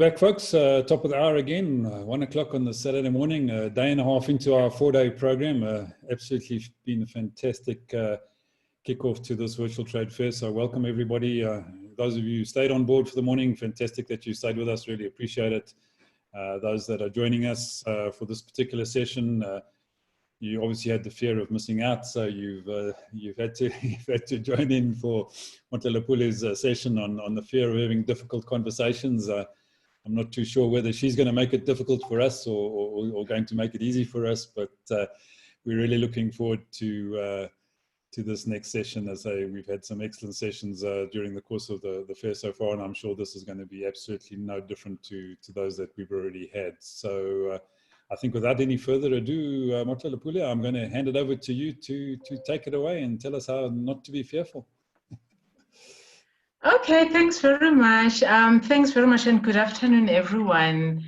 back, folks. Top of the hour again, 1 o'clock on the Saturday morning, a day and a half into our 4-day program. Absolutely been a fantastic kickoff to this virtual trade fair. So welcome everybody. Those of you who stayed on board for the morning, fantastic that you stayed with us, really appreciate it. Those that are joining us for this particular session, you obviously had the fear of missing out, so you've had to join in for Motlalepule's session on the fear of having difficult conversations. I'm not too sure whether she's going to make it difficult for us or going to make it easy for us, but we're really looking forward to this next session. As we've had some excellent sessions during the course of the fair so far, and I'm sure this is going to be absolutely no different to those that we've already had. So I think without any further ado, Motlalepule, I'm going to hand it over to you to take it away and tell us how not to be fearful. Okay, thanks very much. Thanks very much and good afternoon, everyone.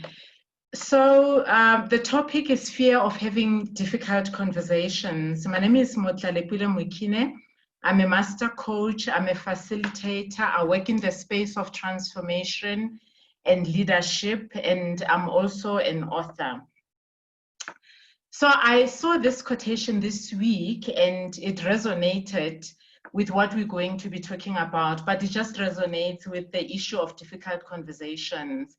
So the topic is fear of having difficult conversations. My name is Motlalepule Mokhine. I'm a master coach, I'm a facilitator, I work in the space of transformation and leadership, and I'm also an author. So I saw this quotation this week and it resonated with what we're going to be talking about, but it just resonates with the issue of difficult conversations.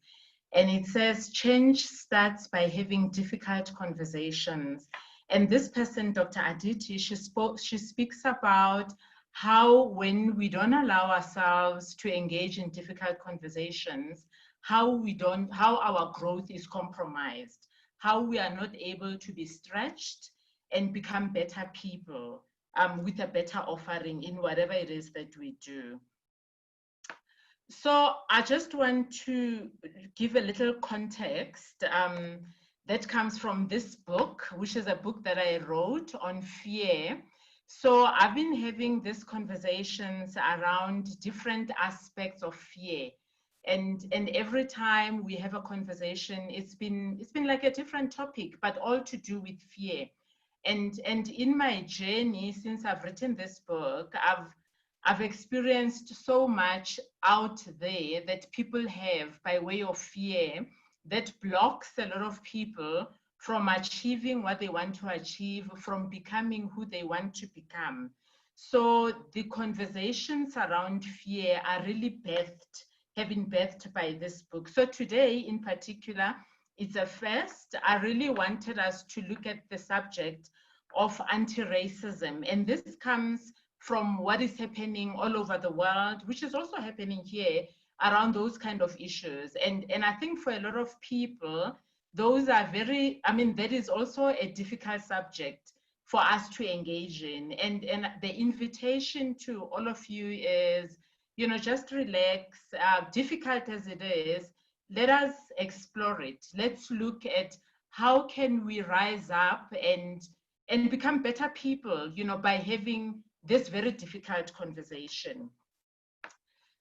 And it says, change starts by having difficult conversations. And this person, Dr. Aditi, she speaks about how when we don't allow ourselves to engage in difficult conversations, how our growth is compromised, how we are not able to be stretched and become better people with a better offering in whatever it is that we do. So I just want to give a little context that comes from this book, which is a book that I wrote on fear. So I've been having these conversations around different aspects of fear. And every time we have a conversation, it's been like a different topic, but all to do with fear. And in my journey, since I've written this book, I've experienced so much out there that people have by way of fear that blocks a lot of people from achieving what they want to achieve, from becoming who they want to become. So the conversations around fear are really have been birthed by this book. So today in particular, it's a first. I really wanted us to look at the subject of anti-racism. And this comes from what is happening all over the world, which is also happening here around those kind of issues. And I think for a lot of people, those are that is also a difficult subject for us to engage in. And the invitation to all of you is, just relax, difficult as it is, let us explore it. Let's look at how can we rise up and become better people, by having this very difficult conversation.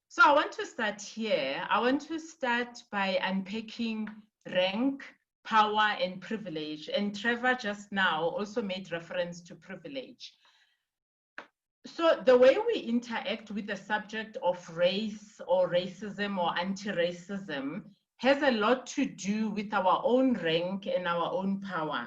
So I want to start here. I want to start by unpacking rank, power, and privilege. And Trevor just now also made reference to privilege. So the way we interact with the subject of race or racism or anti-racism has a lot to do with our own rank and our own power.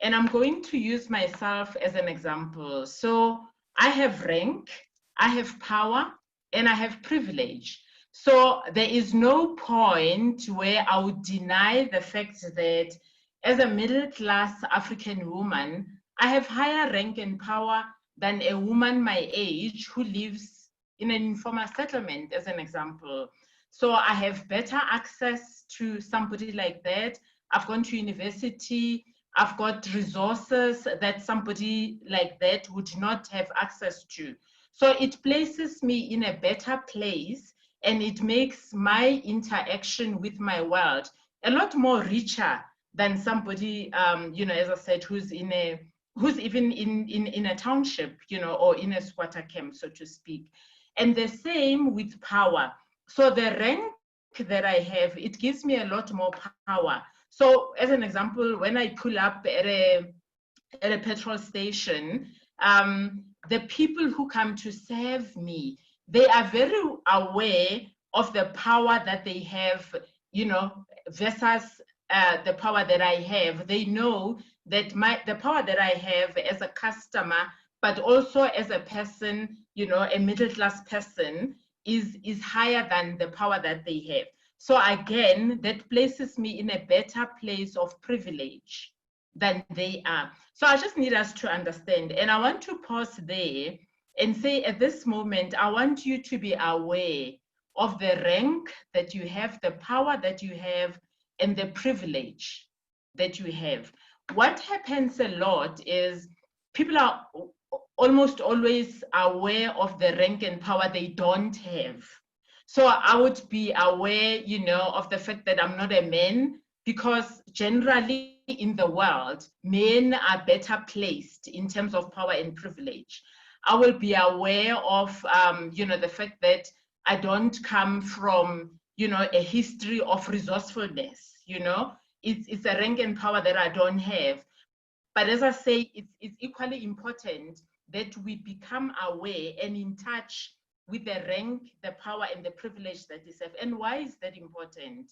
And I'm going to use myself as an example. So I have rank, I have power, and I have privilege. So there is no point where I would deny the fact that as a middle-class African woman, I have higher rank and power than a woman my age who lives in an informal settlement, as an example. So I have better access to somebody like that. I've gone to university. I've got resources that somebody like that would not have access to. So it places me in a better place, and it makes my interaction with my world a lot more richer than somebody, as I said, who's even in a township, or in a squatter camp, so to speak. And the same with power. So the rank that I have, it gives me a lot more power. So as an example, when I pull up at a petrol station, the people who come to serve me, they are very aware of the power that they have you know, versus the power that I have. They know that the power that I have as a customer, but also as a person, you know, a middle-class person, is higher than the power that they have. So again, that places me in a better place of privilege than they are. So I just need us to understand, and I want to pause there and say at this moment, I want you to be aware of the rank that you have, the power that you have, and the privilege that you have. What happens a lot is people are almost always aware of the rank and power they don't have. So I would be aware, you know, of the fact that I'm not a man, because generally in the world, men are better placed in terms of power and privilege. I will be aware of, you know, the fact that I don't come from, you know, a history of resourcefulness, you know. It's a rank and power that I don't have. But as I say, it's equally important that we become aware and in touch with the rank, the power, and the privilege that is have. And why is that important?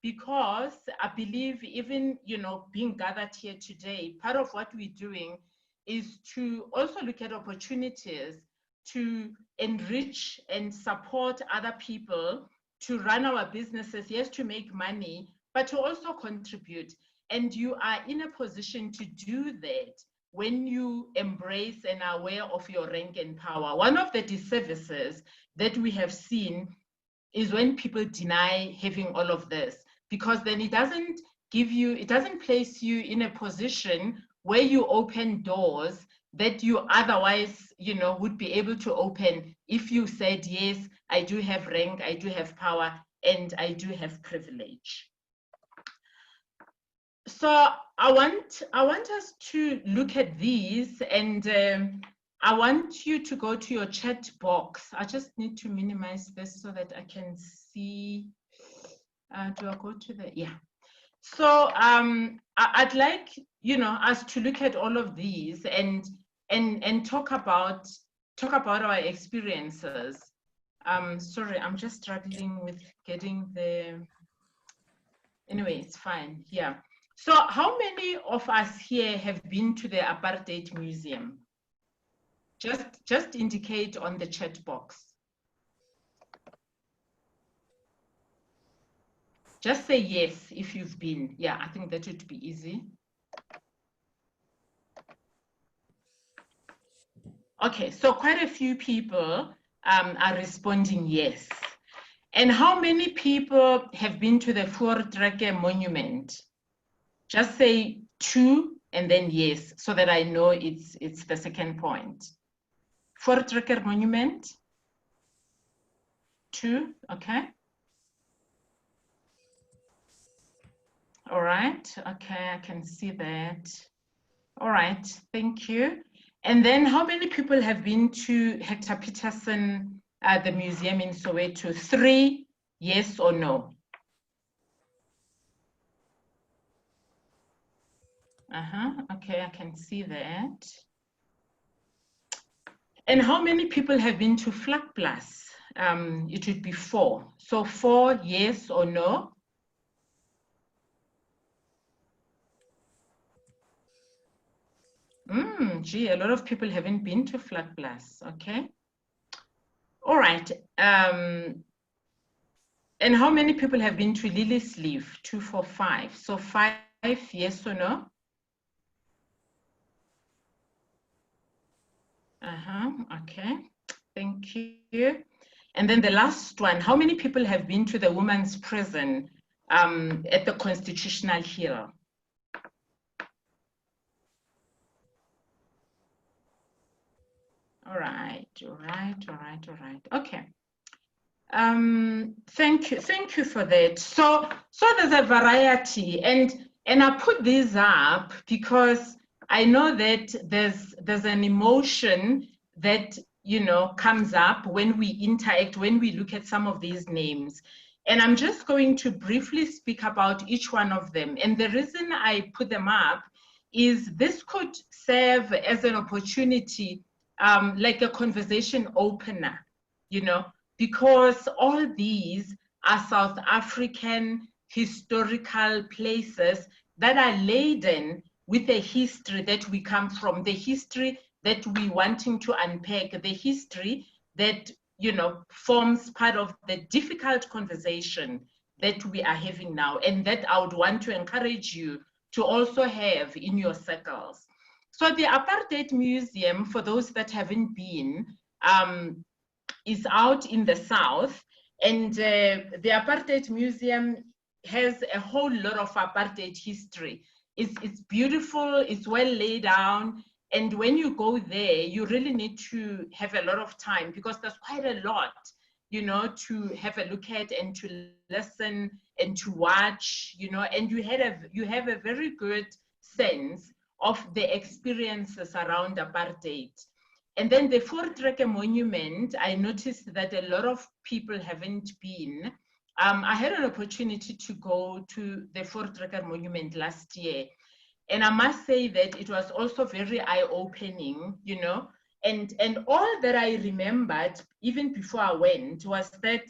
Because I believe even, you know, being gathered here today, part of what we're doing is to also look at opportunities to enrich and support other people, to run our businesses, yes, to make money, but to also contribute. And you are in a position to do that when you embrace and are aware of your rank and power. One of the disservices that we have seen is when people deny having all of this, because then it doesn't give you, it doesn't place you in a position where you open doors that you otherwise, you know, would be able to open if you said, yes, I do have rank, I do have power, and I do have privilege. So I want us to look at these, and I want you to go to your chat box. I just need to minimize this so that I can see. Do I go to the, yeah. So I'd like, you know, us to look at all of these and talk about our experiences. Sorry, I'm just struggling with getting the, anyway, it's fine, yeah. So how many of us here have been to the Apartheid Museum? Just indicate on the chat box. Just say yes if you've been. Yeah, I think that would be easy. Okay, so quite a few people are responding yes. And how many people have been to the Voortrekker Monument? Just say 2 and then yes, so that I know it's the second point. Voortrekker Monument? 2, okay. All right, okay, I can see that. All right, thank you. And then how many people have been to Hector Peterson, the museum in Soweto? 3, yes or no? Okay, I can see that. And how many people have been to Vlakplaas? It would be 4. So 4, yes or no? Gee, a lot of people haven't been to Vlakplaas, okay. All right. And how many people have been to Liliesleaf? 2, 4, 5. So 5, yes or no? Okay, thank you. And then the last one, how many people have been to the women's prison at the Constitutional Hill? All right. Okay. Thank you for that. So there's a variety, and I put these up because I know that there's an emotion that, you know, comes up when we interact, when we look at some of these names. And I'm just going to briefly speak about each one of them. And the reason I put them up is this could serve as an opportunity, like a conversation opener, you know, because all these are South African historical places that are laden with a history that we come from, the history that we wanting to unpack, the history that, you know, forms part of the difficult conversation that we are having now, and that I would want to encourage you to also have in your circles. So the Apartheid Museum, for those that haven't been, is out in the South, and the Apartheid Museum has a whole lot of apartheid history. It's beautiful, it's well laid down, and when you go there, you really need to have a lot of time because there's quite a lot, you know, to have a look at and to listen and to watch, you know, and you have a very good sense of the experiences around apartheid. And then the Voortrekker Monument, I noticed that a lot of people haven't been. I had an opportunity to go to the Voortrekker Monument last year. And I must say that it was also very eye-opening, you know. And all that I remembered, even before I went, was that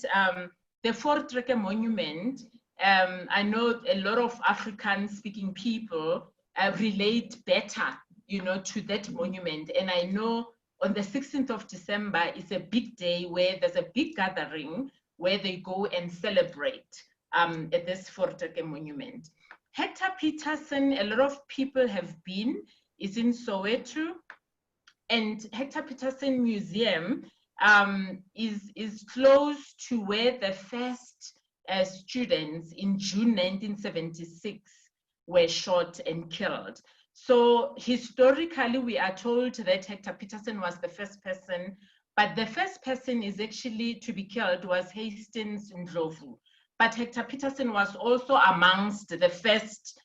the Voortrekker Monument, I know a lot of African-speaking people relate better, you know, to that monument. And I know on the 16th of December is a big day where there's a big gathering where they go and celebrate at this Voortrekker Monument. Hector Peterson, a lot of people have been, is in Soweto. And Hector Peterson Museum is close to where the first students in June 1976 were shot and killed. So historically, we are told that Hector Peterson was the first person, but the first person is actually to be killed was Hastings Ndlovu. But Hector Peterson was also amongst the first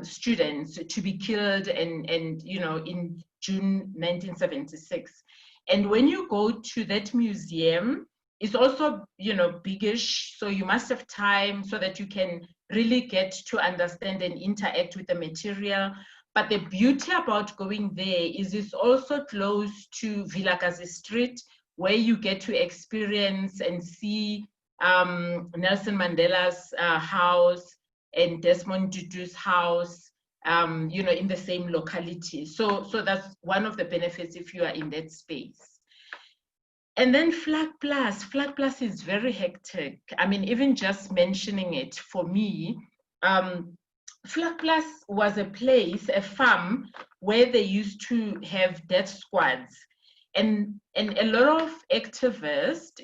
students to be killed and you know, in June 1976. And when you go to that museum, it's also, you know, biggish, so you must have time so that you can really get to understand and interact with the material. But the beauty about going there is it's also close to Vilakazi Street, where you get to experience and see Nelson Mandela's house and Desmond Tutu's house, you know, in the same locality. So that's one of the benefits if you are in that space. And then Flag Plus is very hectic. I mean, even just mentioning it for me, Flag Plus was a place, a farm, where they used to have death squads. And a lot of activists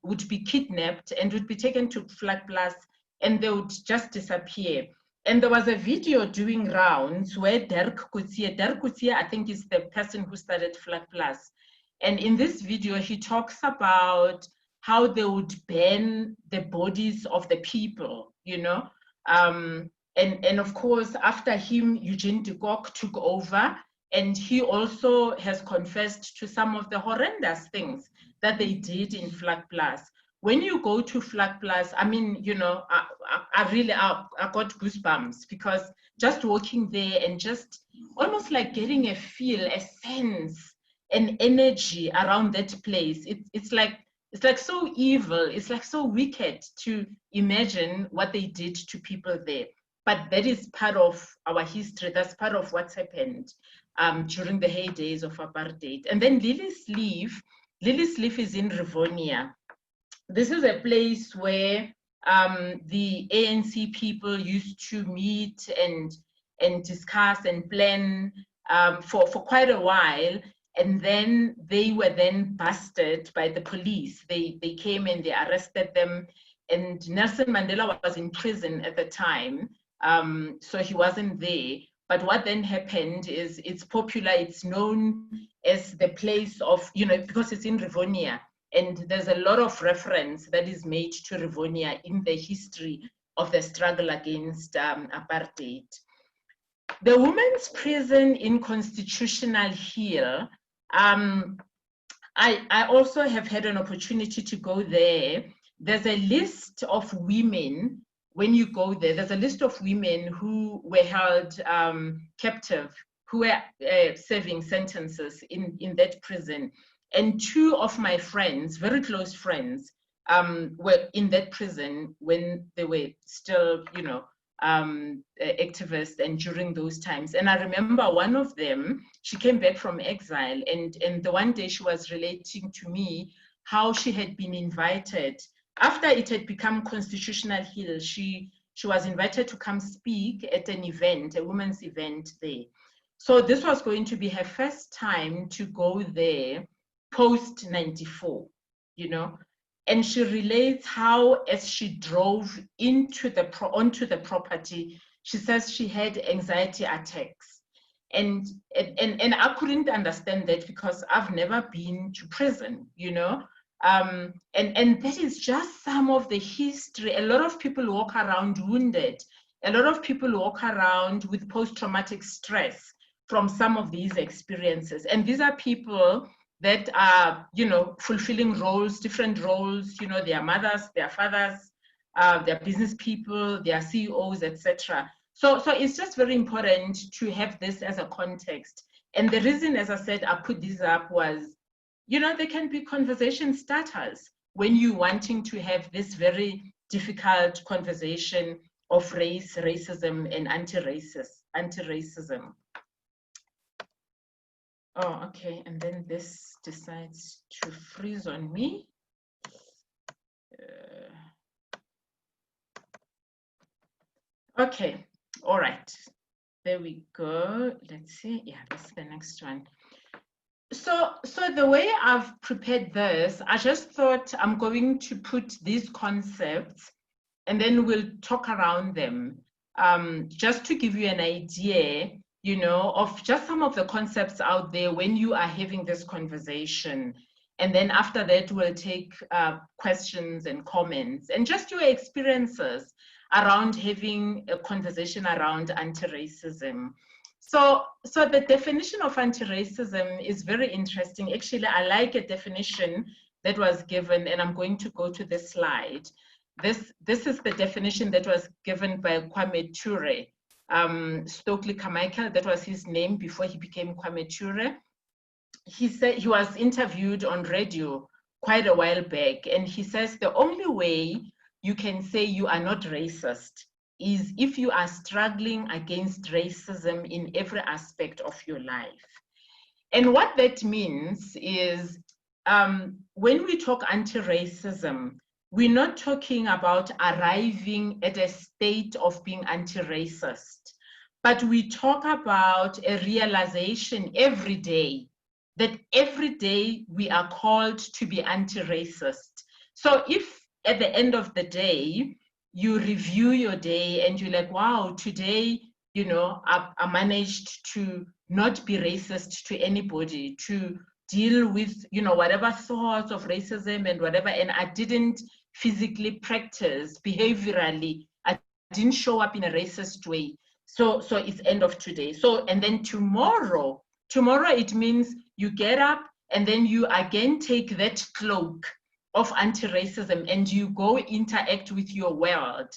would be kidnapped and would be taken to Flag Plus, and they would just disappear. And there was a video doing rounds where Dirk Coetzee, I think is the person who started Flag Plus. And in this video, he talks about how they would burn the bodies of the people, you know. And of course, after him, Eugene de Kock took over, and he also has confessed to some of the horrendous things that they did in Flag Plus. When you go to Flag Plus, I mean, you know, I really got goosebumps because just walking there and just almost like getting a feel, a sense, an energy around that place. It's like so evil. It's like so wicked to imagine what they did to people there. But that is part of our history. That's part of what's happened during the heydays of apartheid. And then Lily's Leaf is in Rivonia. This is a place where the ANC people used to meet and discuss and plan for quite a while. And then they were then busted by the police. They came and they arrested them. And Nelson Mandela was in prison at the time, so he wasn't there. But what then happened is it's popular, it's known as the place of, you know, because it's in Rivonia. And there's a lot of reference that is made to Rivonia in the history of the struggle against apartheid. The women's prison in Constitutional Hill, I also have had an opportunity to go there. There's a list of women, when you go there, there's a list of women who were held captive, who were serving sentences in that prison. And two of my friends, very close friends, were in that prison when they were still, you know, activists and during those times. And I remember one of them, she came back from exile, and the one day she was relating to me how she had been invited after it had become Constitutional Hill. She was invited to come speak at an event, a women's event there. So this was going to be her first time to go there post 94, you know. And she relates how, as she drove onto the property, she says she had anxiety attacks. And I couldn't understand that because I've never been to prison, you know. And that is just some of the history. A lot of people walk around wounded. A lot of people walk around with post-traumatic stress from some of these experiences. And these are people that are, you know, fulfilling roles, different roles, you know, their mothers, their fathers, their business people, their CEOs, etc. So it's just very important to have this as a context. And the reason, as I said, I put this up was, you know, they can be conversation starters when you're wanting to have this very difficult conversation of race, racism, and anti-racism. Oh, okay, and then this decides to freeze on me. Okay, all right, there we go. Let's see, yeah, that's the next one. So the way I've prepared this, I just thought I'm going to put these concepts and then we'll talk around them, just to give you an idea, you know, of just some of the concepts out there when you are having this conversation. And then after that, we'll take questions and comments and just your experiences around having a conversation around anti-racism. So the definition of anti-racism is very interesting. Actually, I like a definition that was given, and I'm going to go to this slide. This is the definition that was given by Kwame Ture. Stokely Carmichael, that was his name before he became Kwame Ture. He said, he was interviewed on radio quite a while back, and he says the only way you can say you are not racist is if you are struggling against racism in every aspect of your life. And what that means is, when we talk anti-racism, we're not talking about arriving at a state of being anti-racist, but we talk about a realization every day that every day we are called to be anti-racist. So if at the end of the day, you review your day and you're like, wow, today, you know, I managed to not be racist to anybody, to deal with, you know, whatever thoughts of racism and whatever, and I didn't physically practice behaviorally, I didn't show up in a racist way. So it's end of today. So, and then tomorrow it means you get up and then you again take that cloak of anti-racism and you go interact with your world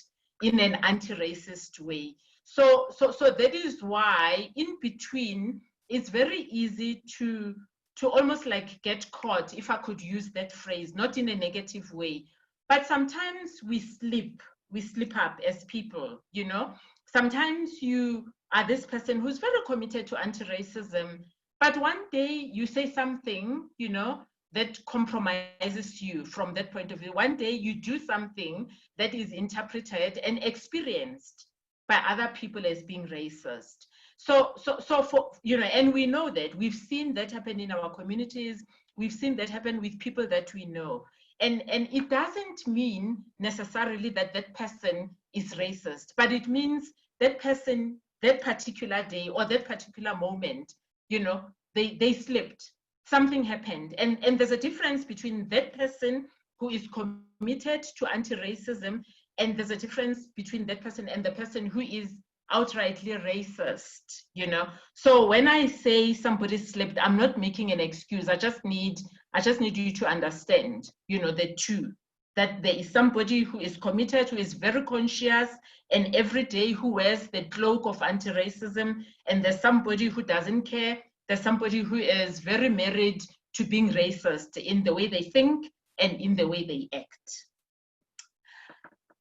in an anti-racist way. So that is why in between, it's very easy to almost like get caught, if I could use that phrase, not in a negative way, but sometimes we slip up as people, you know. Sometimes you are this person who's very committed to anti-racism, but one day you say something, you know, that compromises you from that point of view. One day you do something that is interpreted and experienced by other people as being racist. So for, you know, and we know that, we've seen that happen in our communities, we've seen that happen with people that we know. And it doesn't mean necessarily that that person is racist, but it means that person, that particular day or that particular moment, you know, they slipped. Something happened. And there's a difference between that person who is committed to anti-racism, and there's a difference between that person and the person who is outrightly racist, you know. So when I say somebody slipped, I'm not making an excuse. I just need you to understand, you know, the two, that there is somebody who is committed, who is very conscious, and every day who wears the cloak of anti-racism, and there's somebody who doesn't care. There's somebody who is very married to being racist in the way they think, and in the way they act.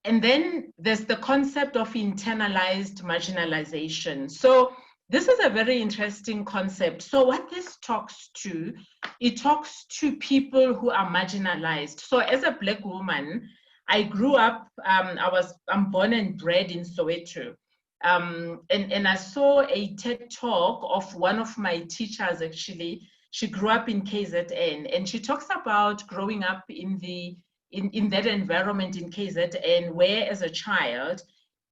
And then there's the concept of internalized marginalization. So this is a very interesting concept. So what this talks to, it talks to people who are marginalized. So as a Black woman, I grew up, I'm born and bred in Soweto. And I saw a TED talk of one of my teachers, actually. She grew up in KZN, and she talks about growing up in that environment in KZN, where as a child,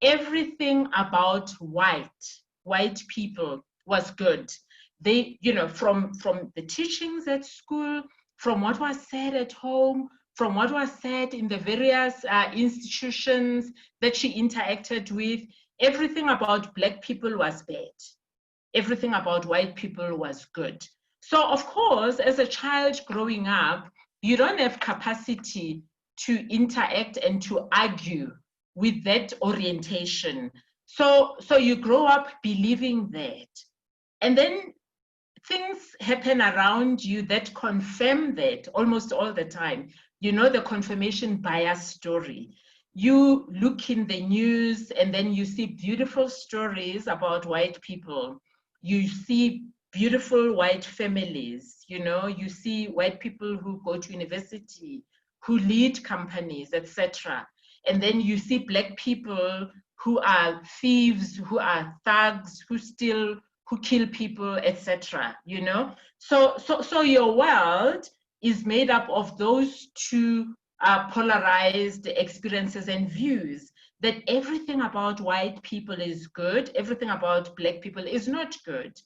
everything about white people was good. They, from the teachings at school, from what was said at home, from what was said in the various institutions that she interacted with, everything about Black people was bad. Everything about white people was good. So of course, as a child growing up, you don't have capacity to interact and to argue with that orientation. So you grow up believing that. And then things happen around you that confirm that almost all the time. The confirmation bias story. You look in the news and then you see beautiful stories about white people. You see beautiful white families, you see white people who go to university, who lead companies, etc. And then you see Black people who are thieves, who are thugs, who steal, who kill people, etc. So your world is made up of those two polarized experiences and views, that everything about white people is good, everything about Black people is not good.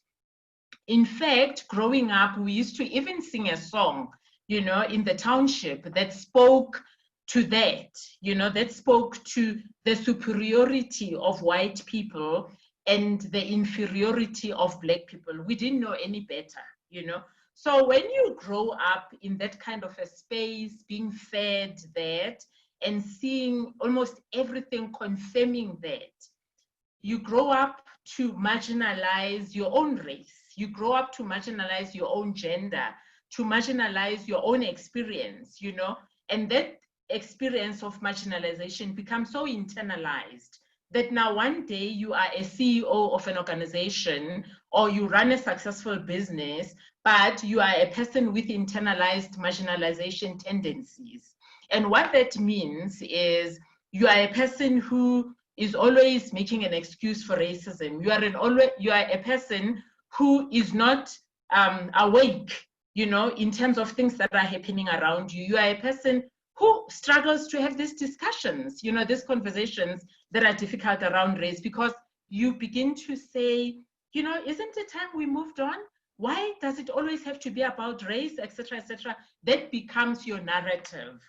In fact, growing up, we used to even sing a song, in the township that spoke to that, that spoke to the superiority of white people and the inferiority of Black people. We didn't know any better, So when you grow up in that kind of a space, being fed that and seeing almost everything confirming that, you grow up to marginalize your own race. You grow up to marginalize your own gender, to marginalize your own experience, and that experience of marginalization becomes so internalized that now one day you are a CEO of an organization or you run a successful business, but you are a person with internalized marginalization tendencies. And what that means is you are a person who is always making an excuse for racism. You are a person who is not awake, in terms of things that are happening around you. You are a person who struggles to have these discussions, these conversations that are difficult around race, because you begin to say, isn't it time we moved on? Why does it always have to be about race, etc., etc.? That becomes your narrative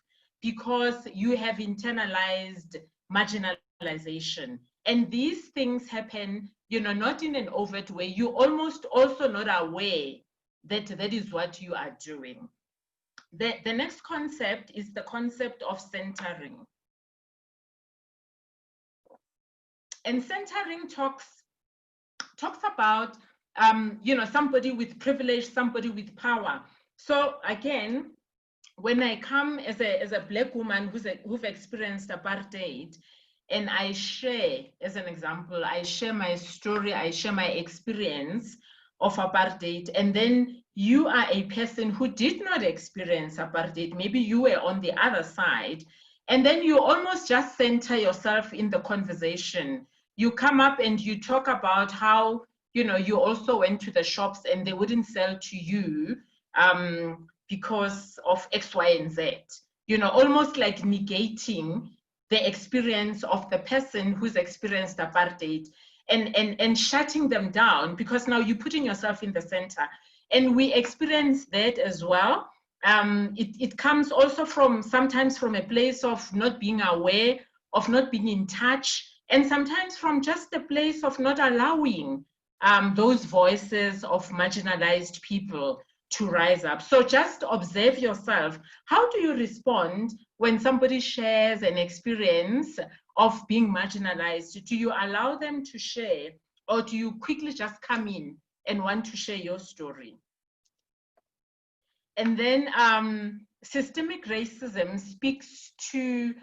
because you have internalized marginalization. And these things happen, not in an overt way. You're almost also not aware that that is what you are doing. The next concept is the concept of centering. And centering talks about, somebody with privilege, somebody with power. So again, when I come as a Black woman who've experienced apartheid, and I share, as an example, I share my story, I share my experience of apartheid, and then you are a person who did not experience apartheid, maybe you were on the other side, and then you almost just center yourself in the conversation. You come up and you talk about how, you also went to the shops and they wouldn't sell to you because of X, Y, and Z, almost like negating the experience of the person who's experienced apartheid and shutting them down, because now you're putting yourself in the center. And we experience that as well. It comes also sometimes from a place of not being aware, of not being in touch, and sometimes from just a place of not allowing those voices of marginalized people to rise up. So just observe yourself. How do you respond when somebody shares an experience of being marginalized? Do you allow them to share, or do you quickly just come in and want to share your story? And then systemic racism speaks to,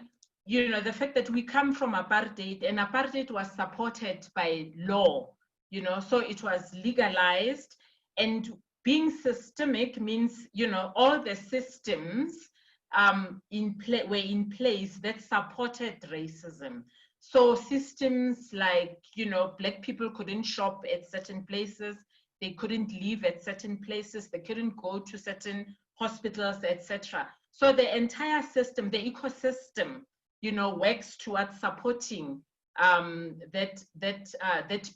you know, the fact that we come from apartheid, and apartheid was supported by law, you know, so it was legalized. And being systemic means, you know, all the systems were in place that supported racism. So systems like, you know, Black people couldn't shop at certain places, they couldn't live at certain places, they couldn't go to certain hospitals, etc. So the entire system, the ecosystem, you know, works towards supporting that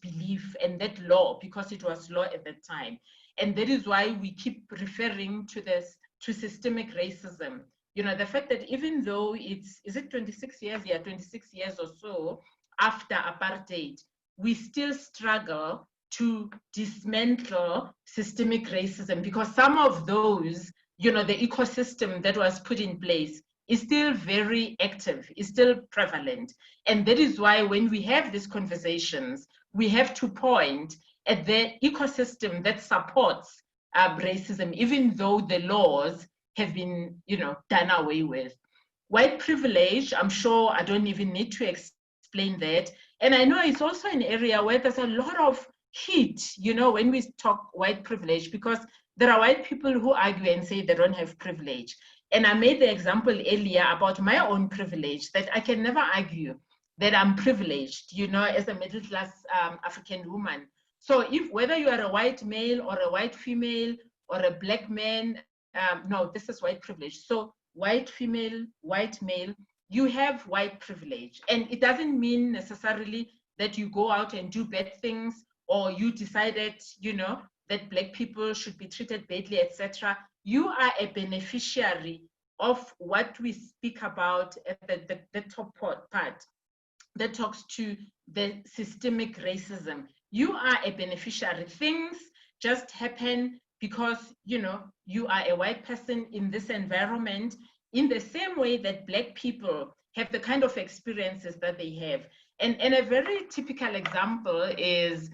belief and that law, because it was law at that time. And that is why we keep referring to this, to systemic racism. You know, the fact that even though is it 26 years? Yeah, 26 years or so after apartheid, we still struggle to dismantle systemic racism, because some of those, you know, the ecosystem that was put in place is still very active, is still prevalent. And that is why when we have these conversations, we have to point at the ecosystem that supports racism, even though the laws have been, you know, done away with. White privilege, I'm sure I don't even need to explain that. And I know it's also an area where there's a lot of heat, you know, when we talk white privilege, because there are white people who argue and say they don't have privilege. And I made the example earlier about my own privilege, that I can never argue that I'm privileged, you know, as a middle class African woman. So if whether you are a white male or a white female or a Black man, no, this is white privilege. So white female, white male, you have white privilege. And it doesn't mean necessarily that you go out and do bad things, or you decided, you know, that Black people should be treated badly, etc. You are a beneficiary of what we speak about at the top part that talks to the systemic racism. You are a beneficiary. Things just happen because, you know, you are a white person in this environment, in the same way that Black people have the kind of experiences that they have. And a very typical example is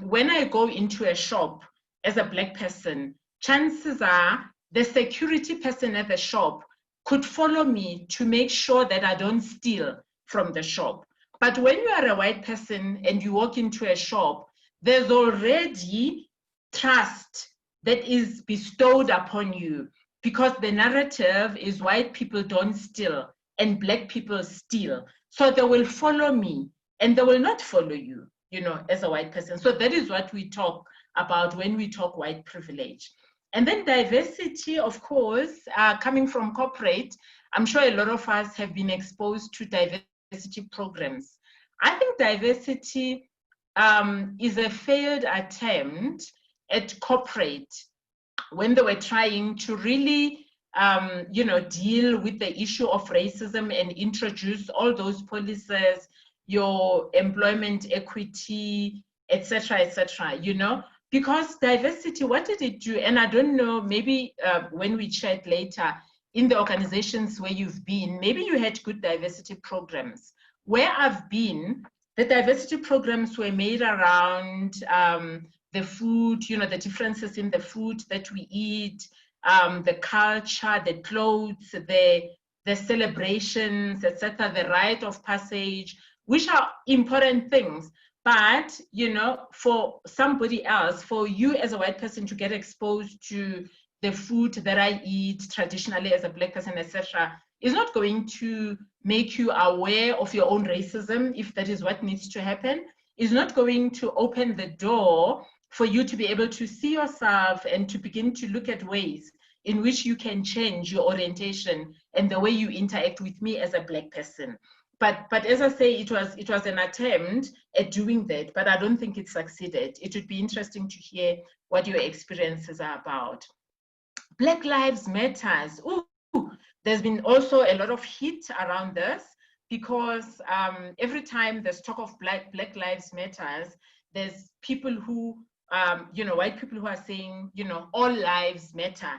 when I go into a shop as a Black person, chances are the security person at the shop could follow me to make sure that I don't steal from the shop. But when you are a white person and you walk into a shop, there's already trust that is bestowed upon you, because the narrative is white people don't steal and Black people steal. So they will follow me and they will not follow you, you know, as a white person. So that is what we talk about when we talk white privilege. And then diversity, of course, coming from corporate, I'm sure a lot of us have been exposed to diversity programs. I think diversity is a failed attempt at corporate when they were trying to really, you know, deal with the issue of racism and introduce all those policies, your employment equity, etc., you know, because diversity, what did it do? And I don't know, maybe when we chat later, in the organizations where you've been, maybe you had good diversity programs. Where I've been, the diversity programs were made around the food, you know, the differences in the food that we eat, the culture, the clothes, the celebrations, etc., the rite of passage, which are important things. But, you know, for somebody else, for you as a white person to get exposed to the food that I eat traditionally as a Black person, etc., is not going to make you aware of your own racism, if that is what needs to happen. Is not going to open the door for you to be able to see yourself and to begin to look at ways in which you can change your orientation and the way you interact with me as a Black person. But as I say, it was an attempt at doing that, but I don't think it succeeded. It would be interesting to hear what your experiences are about. Black Lives Matters. Ooh, there's been also a lot of heat around this, because every time there's talk of Black Lives Matters, there's people who, you know, white people who are saying, you know, all lives matter.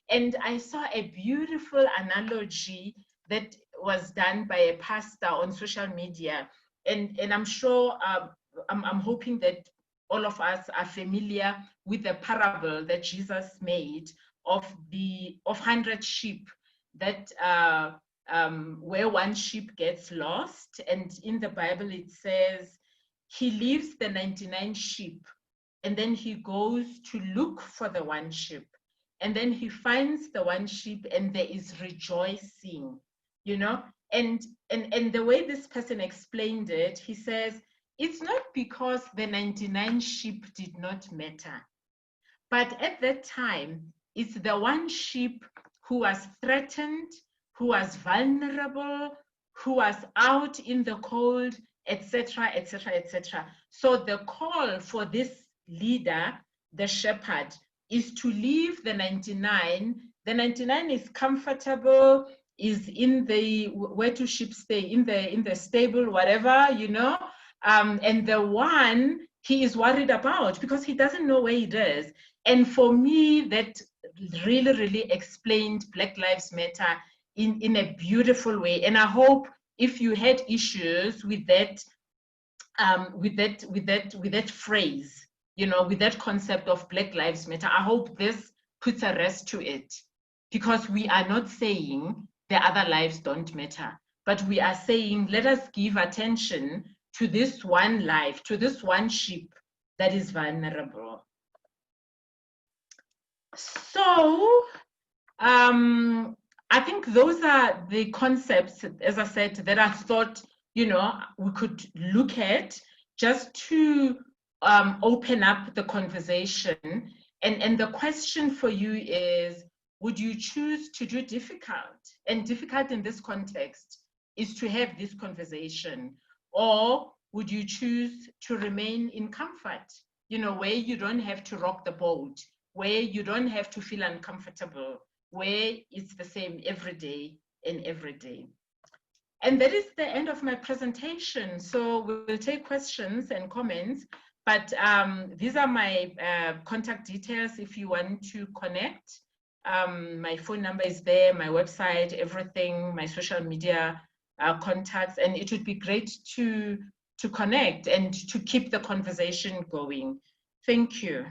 And I saw a beautiful analogy that was done by a pastor on social media. And I'm sure, I'm hoping that all of us are familiar with the parable that Jesus made of 100 sheep that where one sheep gets lost, and in the Bible it says he leaves the 99 sheep and then he goes to look for the one sheep, and then he finds the one sheep and there is rejoicing, you know. And the way this person explained it, he says, it's not because the 99 sheep did not matter, but at that time, it's the one sheep who was threatened, who was vulnerable, who was out in the cold, etc., etc., etc. So the call for this leader, the shepherd, is to leave the 99. The 99 is comfortable, is in the, where do sheep stay? In the stable, whatever, you know. And the one he is worried about because he doesn't know where it is. And for me, that really, really explained Black Lives Matter in a beautiful way. And I hope if you had issues with that, with that phrase, you know, with that concept of Black Lives Matter, I hope this puts a rest to it, because we are not saying the other lives don't matter, but we are saying let us give attention to this one life, to this one sheep that is vulnerable. So I think those are the concepts, as I said, that I thought, you know, we could look at just to open up the conversation. And the question for you is, would you choose to do difficult? And difficult in this context is to have this conversation. Or would you choose to remain in comfort, you know, where you don't have to rock the boat, where you don't have to feel uncomfortable, where it's the same every day and every day. And that is the end of my presentation. So we'll take questions and comments, but these are my contact details if you want to connect. My phone number is there, my website, everything, my social media contacts, and it would be great to connect and to keep the conversation going. Thank you.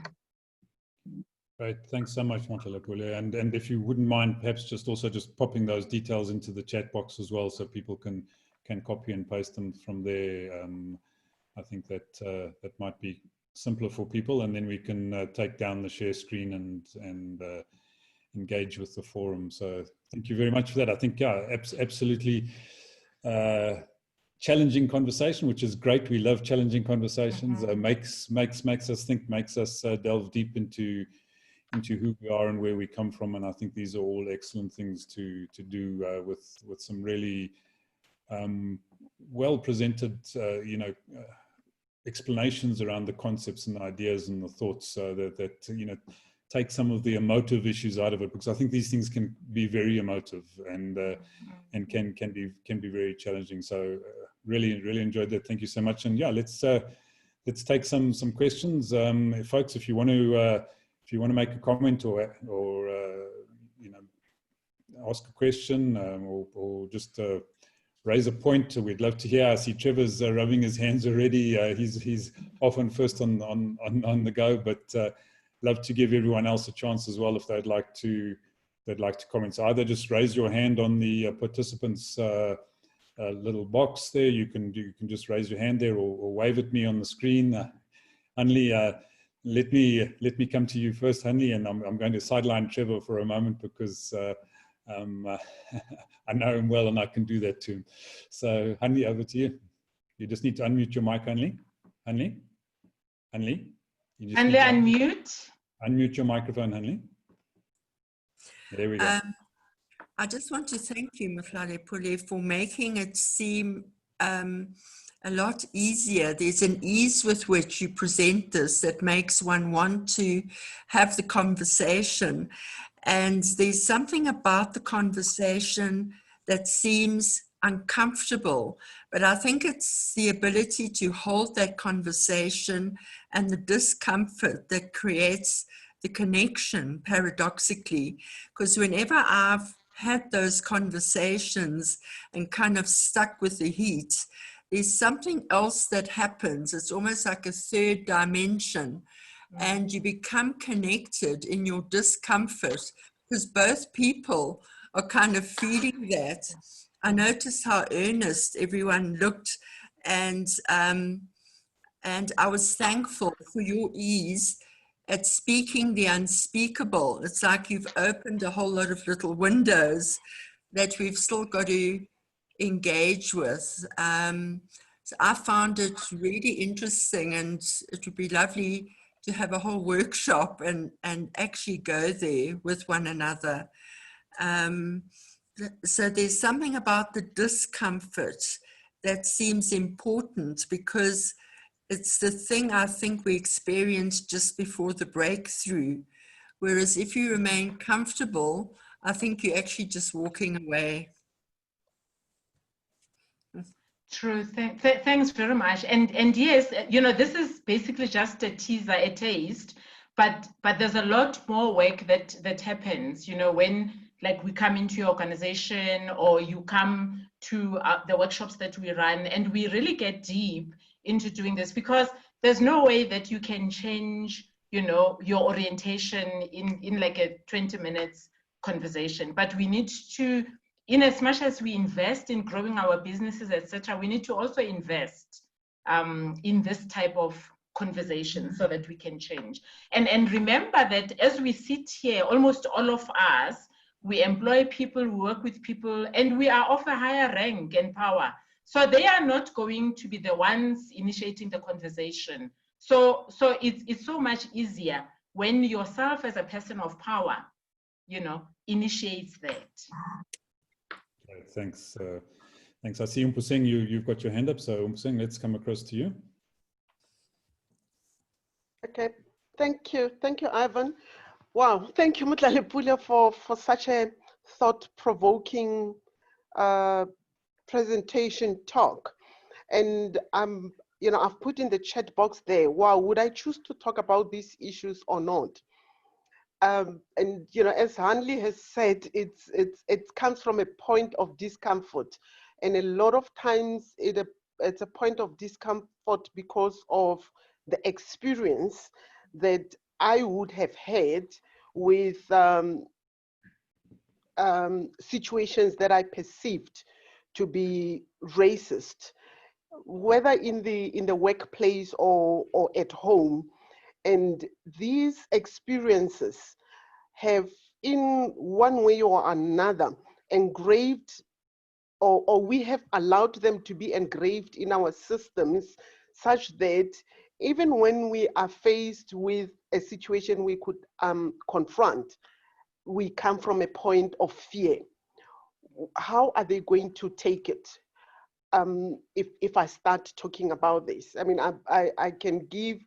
Great, thanks so much, Motlalepule. And if you wouldn't mind, perhaps just popping those details into the chat box as well, so people can copy and paste them from there. I think that that might be simpler for people, and then we can take down the share screen and engage with the forum. So thank you very much for that. I think absolutely challenging conversation, which is great. We love challenging conversations. Makes us think, makes us delve deep into who we are and where we come from. And I think these are all excellent things to do with some really well presented, you know, explanations around the concepts and the ideas and the thoughts, that you know, take some of the emotive issues out of it, because I think these things can be very emotive and can be very challenging. So really enjoyed that. Thank you so much. And yeah, let's take some questions, folks. If you want to make a comment or you know, ask a question or just raise a point, we'd love to hear. I see Trevor's rubbing his hands already. He's often first on the go, but love to give everyone else a chance as well if they'd like to comment. So either just raise your hand on the participants little box there. You can just raise your hand there or wave at me on the screen. Hanli, let me come to you first, Hanli, and I'm going to sideline Trevor for a moment because I know him well and I can do that too. So Hanli, over to you. You just need to unmute your mic, Hanli. Hanli? You just Hanli, unmute. Unmute your microphone, Hanli. There we go. I just want to thank you, Motlalepule, for making it seem a lot easier. There's an ease with which you present this that makes one want to have the conversation. And there's something about the conversation that seems uncomfortable, but I think it's the ability to hold that conversation and the discomfort that creates the connection, paradoxically, because whenever I've had those conversations and kind of stuck with the heat, there's something else that happens. It's almost like a third dimension and you become connected in your discomfort because both people are kind of feeling that. I noticed how earnest everyone looked, and I was thankful for your ease at speaking the unspeakable. It's like you've opened a whole lot of little windows that we've still got to engage with. So I found it really interesting, and it would be lovely to have a whole workshop and actually go there with one another. So there's something about the discomfort that seems important, because it's the thing I think we experienced just before the breakthrough. Whereas if you remain comfortable, I think you're actually just walking away. True. Thanks very much. And yes, you know, this is basically just a teaser, a taste, but there's a lot more work that happens, you know, when like we come into your organization or you come to the workshops that we run, and we really get deep into doing this, because there's no way that you can change, you know, your orientation in like a 20 minutes conversation. But we need to, in as much as we invest in growing our businesses, etc., we need to also invest in this type of conversation so that we can change. And remember that as we sit here, almost all of us, we employ people, we work with people, and we are of a higher rank and power. So they are not going to be the ones initiating the conversation. So it's so much easier when yourself as a person of power, you know, initiates that. Thanks. Thanks. I see Umpuseng, you've got your hand up. So Umpuseng, let's come across to you. Okay. Thank you. Thank you, Ivan. Wow. Thank you, Motlalepule, for such a thought-provoking presentation talk. And you know, I've put in the chat box there, wow, would I choose to talk about these issues or not? And you know, as Hanley has said, it comes from a point of discomfort, and a lot of times it's a point of discomfort because of the experience that I would have had with situations that I perceived to be racist, whether in the workplace or at home. And these experiences have, in one way or another, engraved, or we have allowed them to be engraved in our systems, such that even when we are faced with a situation we could confront, we come from a point of fear. How are they going to take it? If I start talking about this, I mean, I can give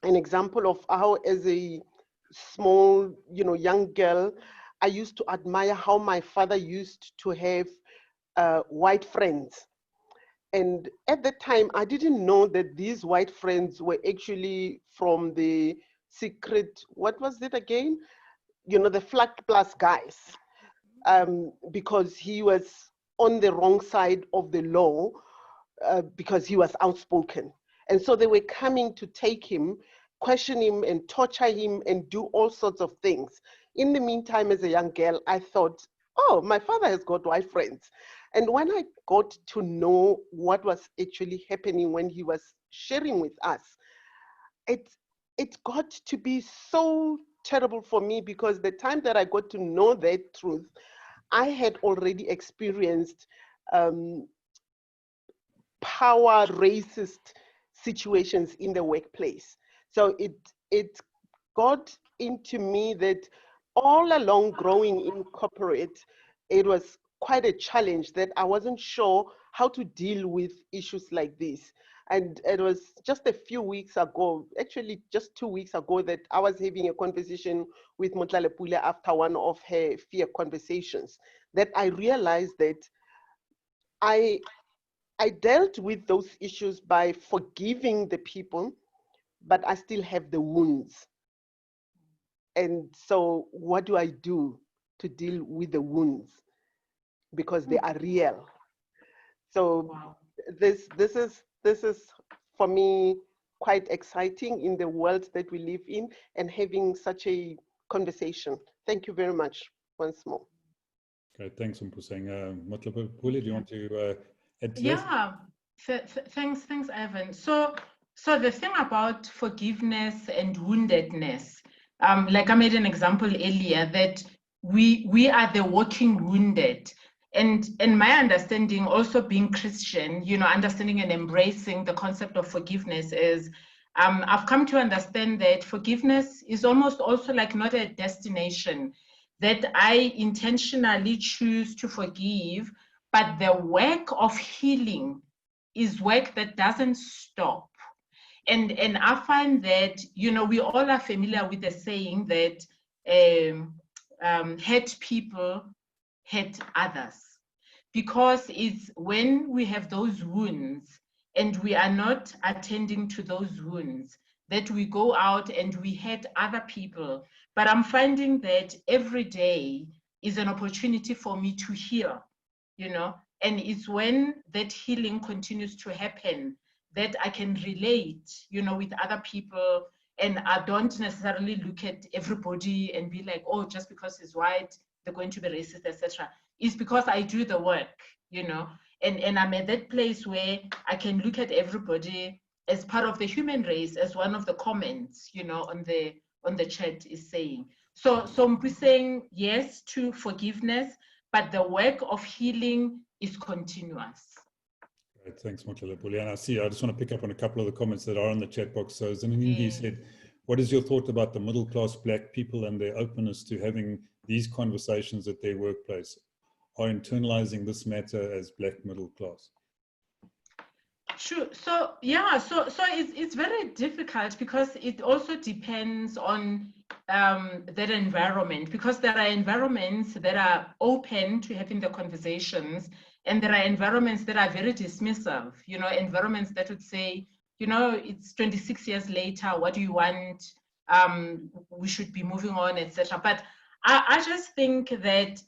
an example of how, as a small, you know, young girl, I used to admire how my father used to have white friends. And at the time, I didn't know that these white friends were actually from the secret, what was it again? You know, the Flag Plus guys, because he was on the wrong side of the law, because he was outspoken. And so they were coming to take him, question him, and torture him, and do all sorts of things. In the meantime, as a young girl, I thought, oh, my father has got white friends. And when I got to know what was actually happening when he was sharing with us, it got to be so terrible for me, because the time that I got to know that truth, I had already experienced power racist situations in the workplace. So it got into me that all along growing in corporate, it was quite a challenge that I wasn't sure how to deal with issues like this. And it was just a few weeks ago, actually just 2 weeks ago, that I was having a conversation with Motlalepule after one of her FEAR conversations, that I realized that I dealt with those issues by forgiving the people, but I still have the wounds. And so what do I do to deal with the wounds? Because they are real. So wow. This is for me quite exciting in the world that we live in and having such a conversation. Thank you very much once more. Great, thanks, Mpuseng. Motlalepule, do you want to add to Yeah, thanks, Ivan. So the thing about forgiveness and woundedness, like I made an example earlier, that we are the walking wounded. And my understanding, also being Christian, understanding and embracing the concept of forgiveness is, I've come to understand that forgiveness is almost also like not a destination, that I intentionally choose to forgive, but the work of healing is work that doesn't stop. And I find that, we all are familiar with the saying that hurt people hurt others. Because it's when we have those wounds and we are not attending to those wounds that we go out and we hurt other people. But I'm finding that every day is an opportunity for me to heal, and it's when that healing continues to happen that I can relate, with other people, and I don't necessarily look at everybody and be like, oh, just because he's white, they're going to be racist, etc. It's because I do the work, and I'm at that place where I can look at everybody as part of the human race, as one of the comments, on the chat is saying. So I'm saying yes to forgiveness, but the work of healing is continuous. Great, thanks, Motlalepule. And I just want to pick up on a couple of the comments that are on the chat box. So Zanini said, what is your thought about the middle-class Black people and their openness to having these conversations at their workplace? Are internalizing this matter as Black middle class? Sure. So yeah, so it's very difficult because it also depends on that environment, because there are environments that are open to having the conversations, and there are environments that are very dismissive, environments that would say, it's 26 years later, what do you want? We should be moving on, etc. But I just think that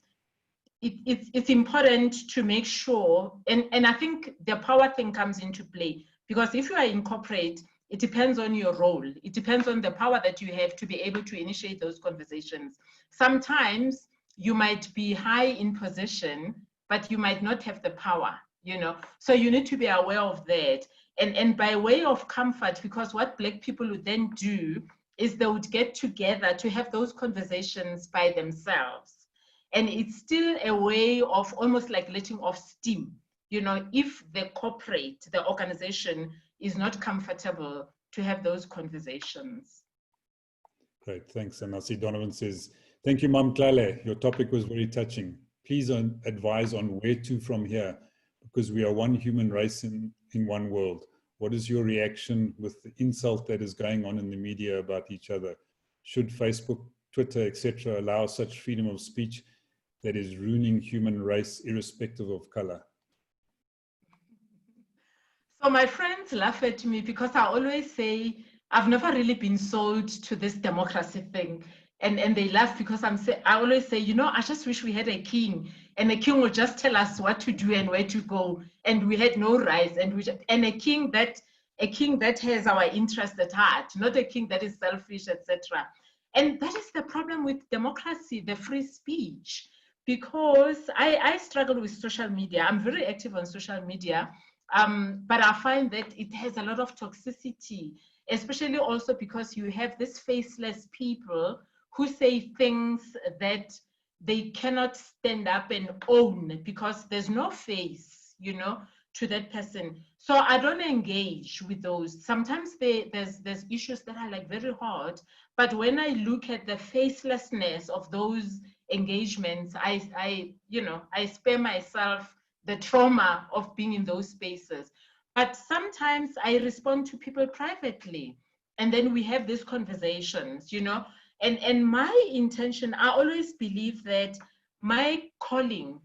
it's important to make sure, and I think the power thing comes into play, because if you are in corporate, it depends on your role. It depends on the power that you have to be able to initiate those conversations. Sometimes you might be high in position, but you might not have the power, So you need to be aware of that. And by way of comfort, because what Black people would then do is they would get together to have those conversations by themselves. And it's still a way of almost like letting off steam, if the corporate, the organization is not comfortable to have those conversations. Great, thanks. And I see Donovan says, thank you, Mam Tlale. Your topic was very touching. Please advise on where to from here, because we are one human race in one world. What is your reaction with the insult that is going on in the media about each other? Should Facebook, Twitter, etc. allow such freedom of speech that is ruining human race irrespective of color? So my friends laugh at me because I always say, I've never really been sold to this democracy thing. And they laugh because I always say, I just wish we had a king, and a king would just tell us what to do and where to go. And we had no rights, and a king that has our interest at heart, not a king that is selfish, etc. And that is the problem with democracy, the free speech. Because I struggle with social media. I'm very active on social media, but I find that it has a lot of toxicity, especially also because you have these faceless people who say things that they cannot stand up and own because there's no face, to that person. So I don't engage with those. Sometimes there's issues that are like very hard, but when I look at the facelessness of those engagements, I spare myself the trauma of being in those spaces. But sometimes I respond to people privately, and then we have these conversations, and my intention, I always believe that my calling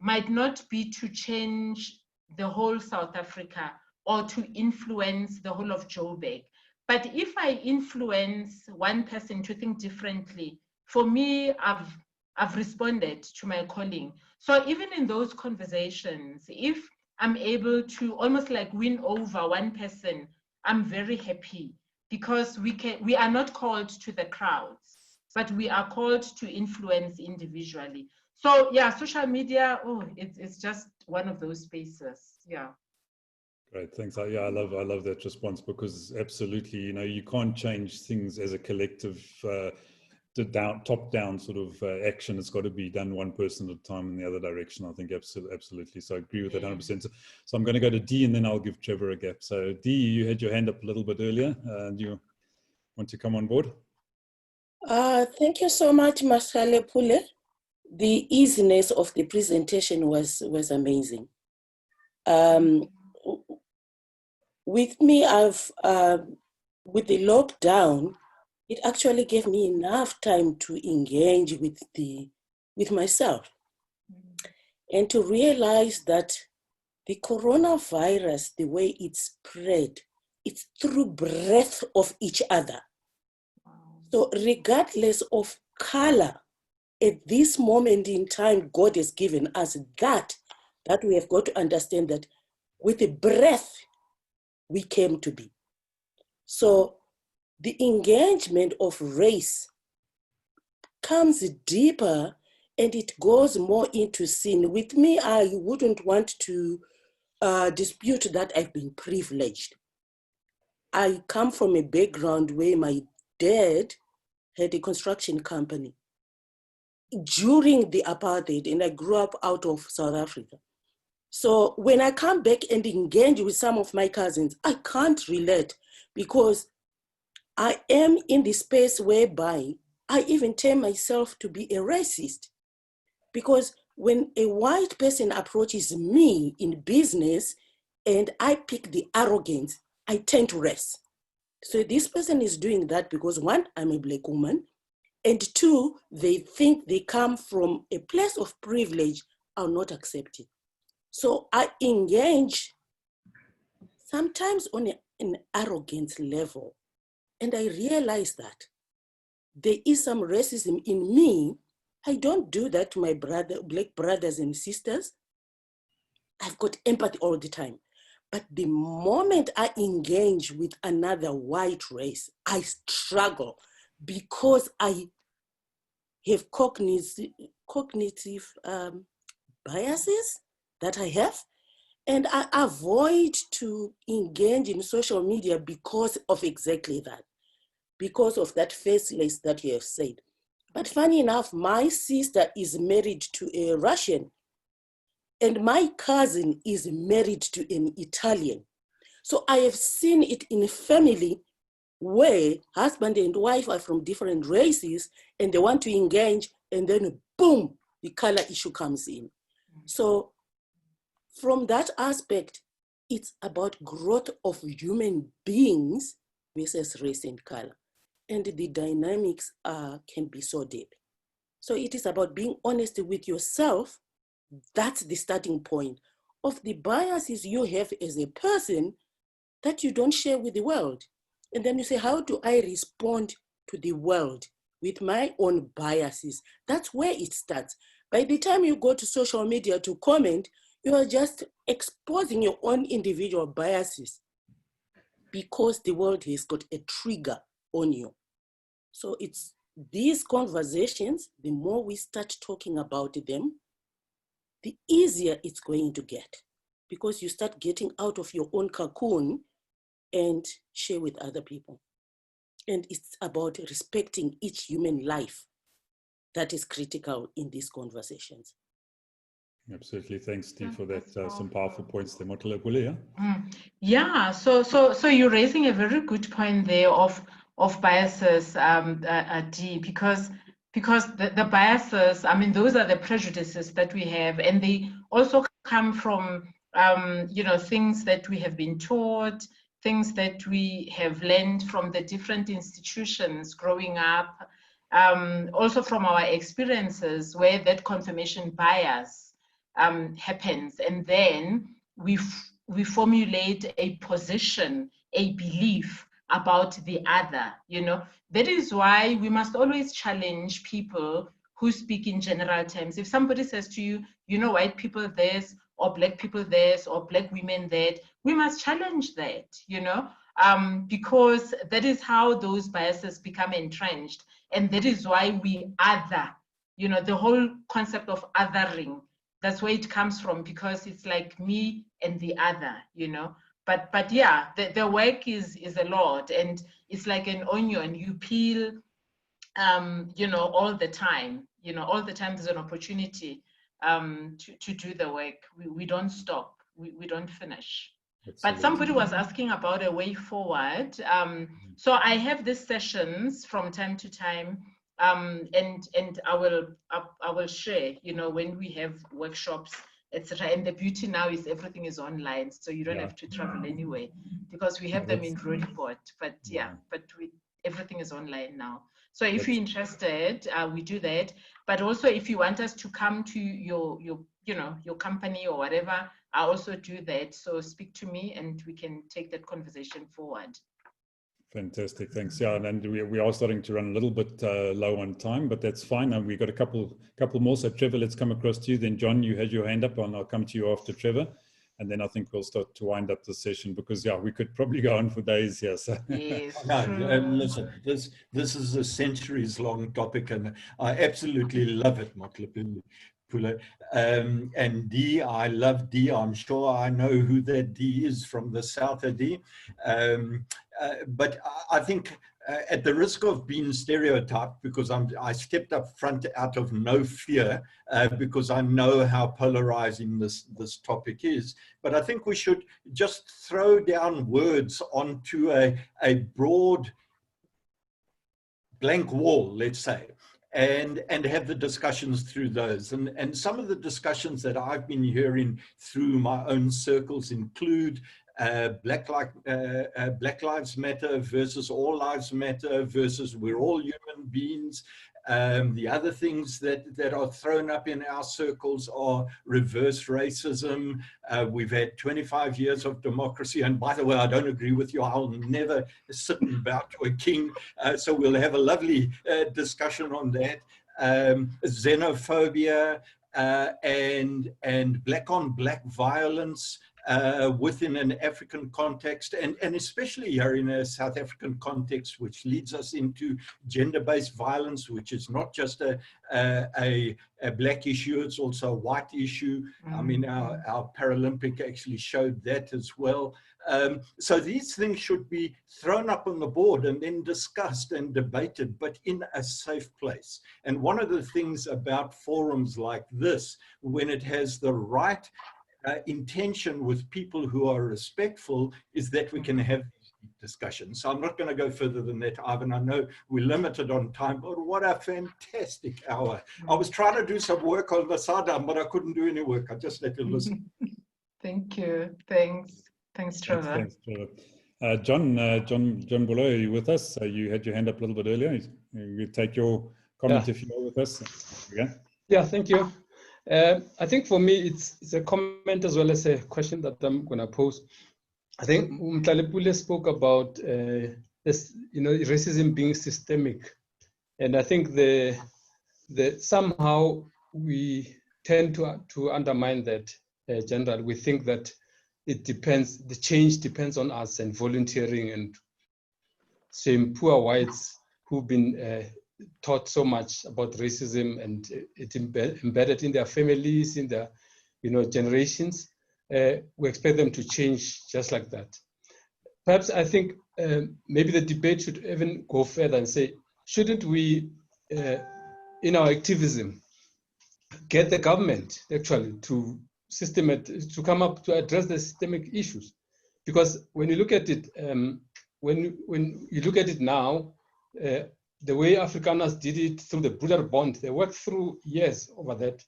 might not be to change the whole South Africa or to influence the whole of Joburg. But if I influence one person to think differently, for me, I've responded to my calling. So even in those conversations, if I'm able to almost like win over one person, I'm very happy, because we are not called to the crowds, but we are called to influence individually. So yeah, social media, it's just one of those spaces. Yeah. Great, thanks. Yeah, I love that response, because absolutely, you can't change things as a collective, top-down sort of action. It's got to be done one person at a time in the other direction. I think absolutely. So I agree with that 100%. So I'm going to go to Dee, and then I'll give Trevor a gap. So Dee, you had your hand up a little bit earlier. Do you want to come on board? Thank you so much, Motlalepule. The easiness of the presentation was amazing. With me, with the lockdown, it actually gave me enough time to engage with myself and to realize that the coronavirus, the way it's spread, it's through breath of each other. So regardless of color, at this moment in time, God has given us that we have got to understand that with the breath, we came to be. So the engagement of race comes deeper, and it goes more into sin. With me, I wouldn't want to dispute that I've been privileged. I come from a background where my dad had a construction company during the apartheid, and I grew up out of South Africa. So when I come back and engage with some of my cousins, I can't relate, because I am in the space whereby I even tell myself to be a racist. Because when a white person approaches me in business and I pick the arrogance, I tend to rest. So this person is doing that because, one, I'm a Black woman, and two, they think they come from a place of privilege. I'll not accept it. So I engage sometimes on an arrogance level, and I realize that there is some racism in me. I don't do that to my Black brothers and sisters. I've got empathy all the time. But the moment I engage with another white race, I struggle, because I have cognitive biases that I have, and I avoid to engage in social media because of exactly that, because of that faceless that you have said. But funny enough, my sister is married to a Russian, and my cousin is married to an Italian. So I have seen it in a family where husband and wife are from different races, and they want to engage, and then boom, the color issue comes in. So from that aspect, it's about growth of human beings versus race and color. And the dynamics can be so deep. So it is about being honest with yourself. That's the starting point of the biases you have as a person that you don't share with the world. And then you say, how do I respond to the world with my own biases? That's where it starts. By the time you go to social media to comment, you are just exposing your own individual biases, because the world has got a trigger on you. So it's these conversations, the more we start talking about them, the easier it's going to get, because you start getting out of your own cocoon and share with other people. And it's about respecting each human life that is critical in these conversations. Absolutely. Thanks, Steve, for that. Some powerful points there. Motlalepule, yeah? Yeah, so you're raising a very good point there of biases, Dee, because the biases, I mean, those are the prejudices that we have, and they also come from things that we have been taught, things that we have learned from the different institutions growing up, also from our experiences where that confirmation bias happens, and then we formulate a position, a belief about the other. That is why we must always challenge people who speak in general terms. If somebody says to you, white people this, or Black people this, or Black women that, we must challenge that. because that is how those biases become entrenched. And that is why we other, you know, the whole concept of othering, that's where it comes from, because it's like me and the other, you know. But yeah, the work is a lot, and it's like an onion. You peel, you know, all the time. You know, all the time there's an opportunity to do the work. We don't stop. We don't finish. Absolutely. But somebody was asking about a way forward. So I have these sessions from time to time, and I will share, you know, when we have workshops, etc. And the beauty now is everything is online, so you don't have to travel anyway, because we have them in Roodepoort. But yeah, but everything is online now. So if you're interested, we do that. But also, if you want us to come to your you know, your company or whatever, I also do that. So speak to me and we can take that conversation forward. Fantastic, thanks. Yeah, and we are starting to run a little bit low on time, but that's fine. And we've got a couple more. So Trevor, let's come across to you. Then John, you had your hand up, and I'll come to you after Trevor. And then I think we'll start to wind up the session, because yeah, we could probably go on for days here. So. Yes. No, listen, this is a centuries-long topic, and I absolutely love it, Motlalepule. And D, I love D. I'm sure I know who that D is from the south of D. But I think at the risk of being stereotyped, because I stepped up front out of no fear, because I know how polarizing this topic is. But I think we should just throw down words onto a broad blank wall, let's say, and have the discussions through those. And some of the discussions that I've been hearing through my own circles include Black Lives Matter versus All Lives Matter versus we're all human beings. The other things that are thrown up in our circles are reverse racism. We've had 25 years of democracy. And by the way, I don't agree with you. I'll never sit and bow to a king. So we'll have a lovely discussion on that. Xenophobia and black on black violence within an African context, and especially here in a South African context, which leads us into gender-based violence, which is not just a black issue, it's also a white issue. I mean, our Paralympic actually showed that as well. So these things should be thrown up on the board and then discussed and debated, but in a safe place. And one of the things about forums like this, when it has the right intention with people who are respectful, is that we can have these discussions. So I'm not going to go further than that, Ivan. I know we're limited on time, but what a fantastic hour. I was trying to do some work on the Sadam, but I couldn't do any work. I just had to listen. Thank you. Thanks, Trevor. Thanks, Trevor. John Bolo, are you with us? You had your hand up a little bit earlier. You take your comment if you're with us. Okay. Yeah, thank you. I think for me, it's a comment as well as a question that I'm going to pose. I think Motlalepule spoke about this, racism being systemic, and I think the somehow we tend to undermine that. Generally, we think that it depends. The change depends on us and volunteering and same poor whites who've been taught so much about racism and it embedded in their families, in their generations. We expect them to change just like that. Perhaps I think maybe the debate should even go further and say, shouldn't we, in our activism, get the government actually to come up to address the systemic issues? Because when you look at it, when you look at it now, the way Afrikaners did it through the Broederbond, they worked through years over that.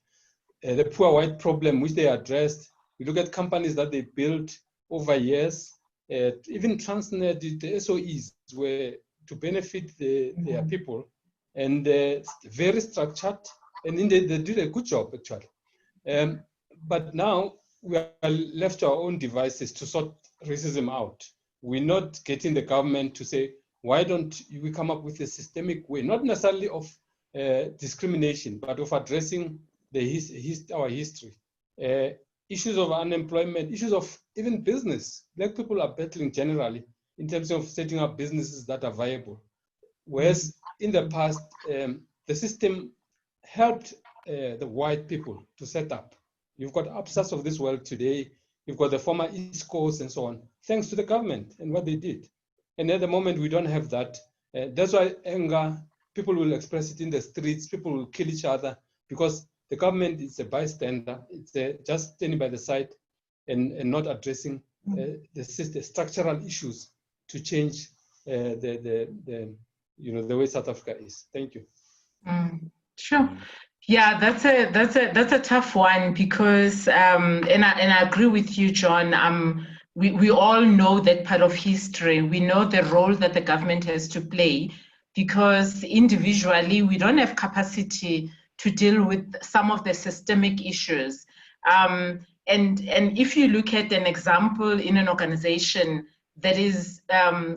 The poor white problem, which they addressed. You look at companies that they built over years. Even Transnet, the SOEs were to benefit their people, and very structured, and they did a good job actually. But now we are left to our own devices to sort racism out. We're not getting the government to say, why don't we come up with a systemic way, not necessarily of discrimination, but of addressing our history. Issues of unemployment, issues of even business. Black people are battling generally in terms of setting up businesses that are viable. Whereas in the past, the system helped the white people to set up. You've got upstarts of this world today. You've got the former East Coast and so on, thanks to the government and what they did. And at the moment, we don't have that. That's why anger, people will express it in the streets, people will kill each other because the government is a bystander. It's just standing by the side and not addressing the structural issues to change the way South Africa is. Thank you. Sure. Yeah, that's a tough one because and I agree with you, John. We all know that part of history. We know the role that the government has to play because individually we don't have capacity to deal with some of the systemic issues. And if you look at an example in an organization that is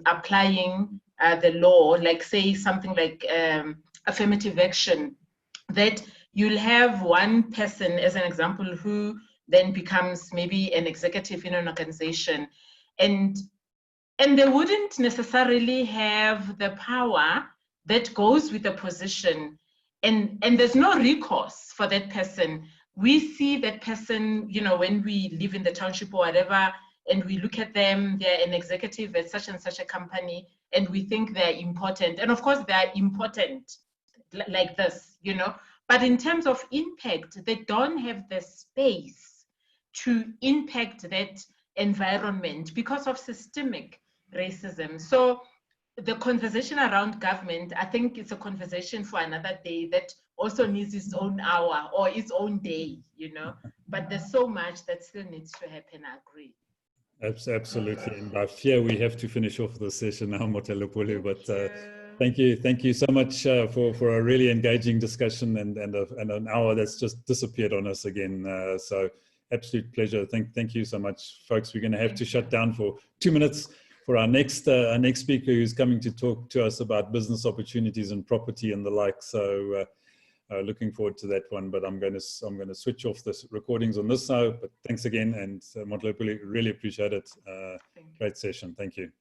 applying the law, like say something like affirmative action, that you'll have one person, as an example, who then becomes maybe an executive in an organization, and they wouldn't necessarily have the power that goes with the position, and there's no recourse for that person. We see that person, when we live in the township or whatever, and we look at them, they're an executive at such and such a company, and we think they're important. And of course, they're important like this, but in terms of impact, they don't have the space to impact that environment because of systemic racism. So the conversation around government, I think it's a conversation for another day that also needs its own hour or its own day, but there's so much that still needs to happen. I agree. Absolutely. And I fear we have to finish off the session now, Motlalepule, but thank you so much for a really engaging discussion and an hour that's just disappeared on us again. So absolute pleasure. Thank you so much, folks. We're going to have to shut down for 2 minutes for our next speaker, who's coming to talk to us about business opportunities and property and the like. So looking forward to that one, but I'm going to switch off the recordings on this now. But thanks again, and Motlalepule, really appreciate it. Great session. Thank you.